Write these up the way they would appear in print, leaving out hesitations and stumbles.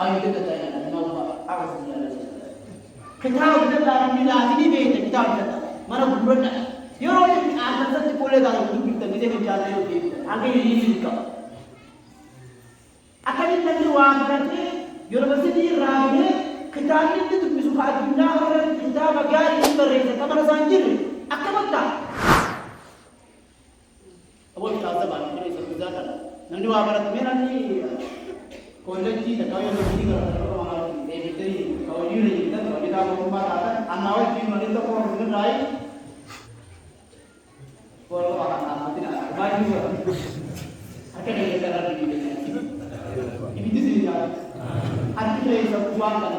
أيضا تتعلم الموضوع أعوذ بالله من الشيطان كتاب الله من الذي بيت كتاب الله ما نقولنا يروي أنا سنت كل هذا يقول كتاب كذا كجاله يقول أنا يجيبك أكيد نقول وامرته يونيفرسيتي رامي كتاب اللي تبي سوف أجيبنا ولا كتاب أجاري يمبرر كمان سانجير أكمل أول كتاب زمان من يسمى nanti wabarat mana ni college ni tak tahu yang begini kalau orang dari kalau ini ni kita kalau kita mau rumah ada anak ini mana tu orang mungkin lain kalau orang anak tidak baju akan ada cara begini ini di sini artinya itu uang kan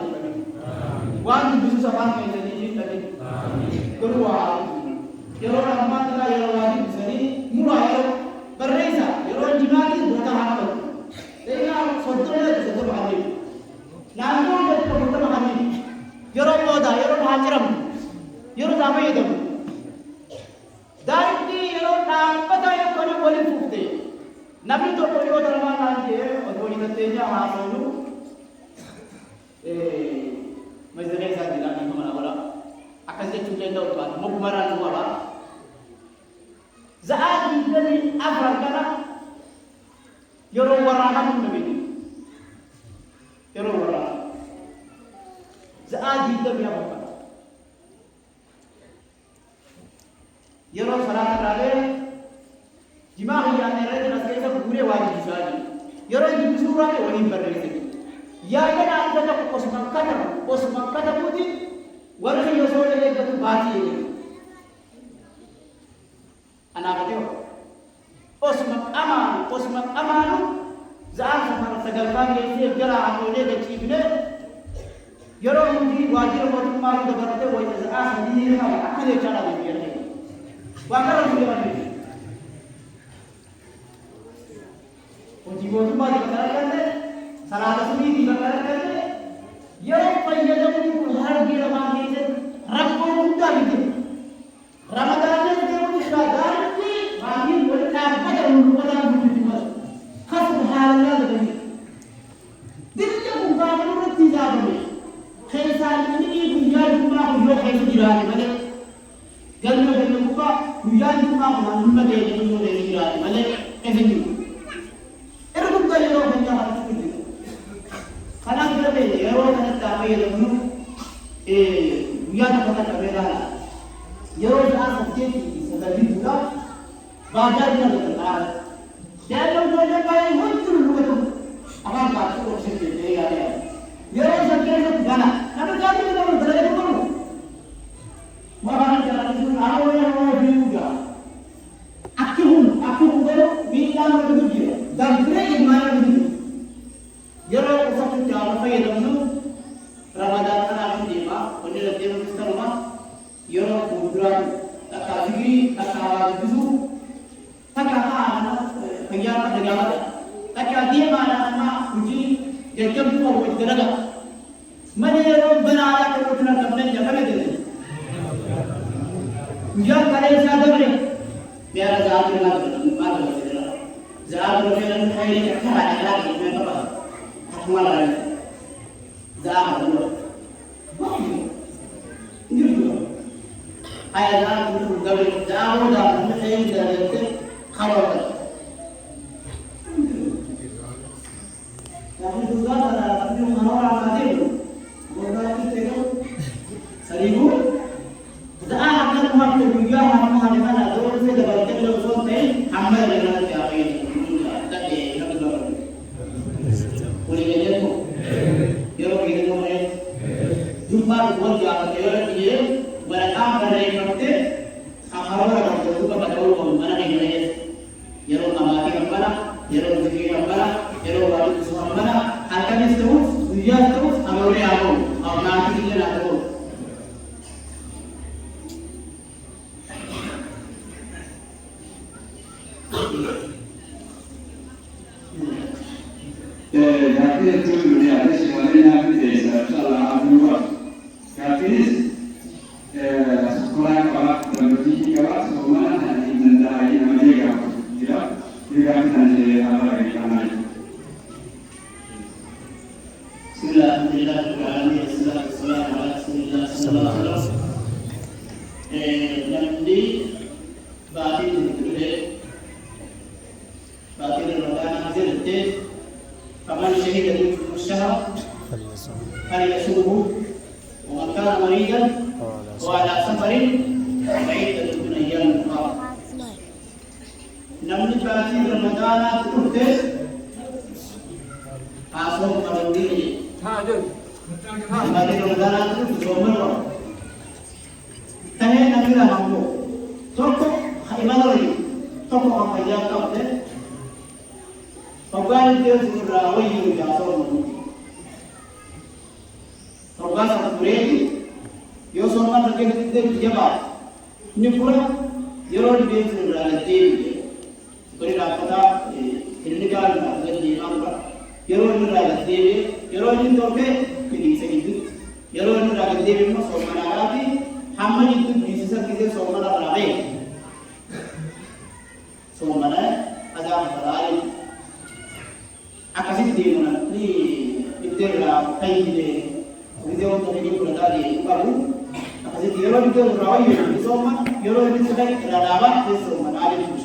uang itu susah banget jadi tadi keluar kalau orang mana yang lagi di sini mulai berreza يروح جماعي متحمل لأنه صدرنا صدر حميد نعمل صدر حميد يروح مودا يروح هاجرم يروح دامي دم دارتي يروح نام بتا يكون بولي فوتة نبي تو كل يوم درمان عندي أقولي كتيجا هاسونو مزرعة ساديلا نيجو ولا أكاسي تجلي داو توان مكمران ولا زاد من أفرقنا يروى ورانا من نبينا يروى ورانا زاد من أفرقنا يروى صلاة الرابع جماعة يعني رأيت نسكيسا بوري واجب سواجي يروى جمسورة وهم بررسي يا كنا أنت أسمان كتب بودي ورخي يسول لك باتي anak itu, osmak amanu, zahar sama segalkan yang dia aku ni kecil ni, orang mungkin wajib untuk mahu dapat wajib zahar sendiri apa dia cara dia ni, wakar dia ni, wajib untuk mahu dapat ni, salah satu ni dapat ni, orang payah mungkin hari dia mahu ni, rakyat muda ni, Ramadan ni dia mungkin sadar. Makin berkata pada orang beriman, khasbahlah lagi. Dia bukan menurut tidak boleh. Khaisan ini bukan cuma untuk khaisan jiran, mana? Kalau bukan bukan cuma untuk menjadi untuk jiran, mana? Ini. Itu bukan yang orang yang harus itu. Karena kita beli, orang yang tak beli itu, bukan kita tak beli lah. Orang yang sakit, sedang juga. Bajarnya lebar. Jangan lupa yang muncul dulu. Apa baca urus ini ya. Ya sakit itu mana? Tapi kalau kita berjalan itu perlu. Makanan jalan itu awal yang mau juga. Aku baru bilang begitu dia. Dan mereka mana begitu. Jangan usah jalan saya dulu. Ramadan kan aku dia, penjualan dia mesti rumah. Jangan bukan tak kali tak awal itu. Takkan penjara negara, takkan dia mana uji jam tu awak terjaga. Mana yang benar atau tidak kemudian jangan itu. Jangan kalian sadar ni, biar zat benar benar. Zat benar hari kerana lagi macam apa? Malah zat benar. Ini juga. Ayat zat benar gaul jauh dah mungkin dari kalau tapi juga ada orang mati, orang itu tengok seribu. Dah akan mampu juga mampu mana tu saya dapat kalau soalnya hamil dengan siapa ini, tapi kami dorong. Boleh jadi tu, kalau kita dorong, jumpa dua jam kalau dia berakam dari nanti, amal orang tu juga pada orang mana ni. Yero amati kambara, yero zikir kambara, yero wali semua kambara. Akan terus, dia terus amore aku, aku nanti dia nak terus. Nanti itu dunia ada semuanya nanti desa, salah aku buat. Nanti sekolah kalau berarti kalau semua nanti mendai namanya apa? Tidak nanti apa lagi namanya. Bismillah, alhamdulillah, rabbil alamin, wassalatu wassalamu ala rasulillah sallallahu alaihi wasallam. Namni baatiin durduree baatiin Ramadan jirte faman shahida minkum ash-shahra falyasumhu wa man kana maridan wa ala safarin fa'iddatun min ayyamin ukhra. Namni baatiin Ramadan turte asal marandini baatiin Ramadan turte somal tanya nabi lah mampu toko ibadah lagi toko apa yang kau deh pokoknya dia sudah awal itu jatuh mampu pokoknya satu beri yo soal terkait dengan jawab ini pula yo dia sudah ada beri apa ini kan ada di apa yo sudah ada yo ini toke ini segitu yo sudah ada memang soal mana Hamma itu bisa kita somana ramai, somana ada masalah. Akasih di mana ni iterlah kain ini, video untuk ini pun ada di baru. Akasih di orang itu ramai, somana, orang itu sedang berada di somana ada di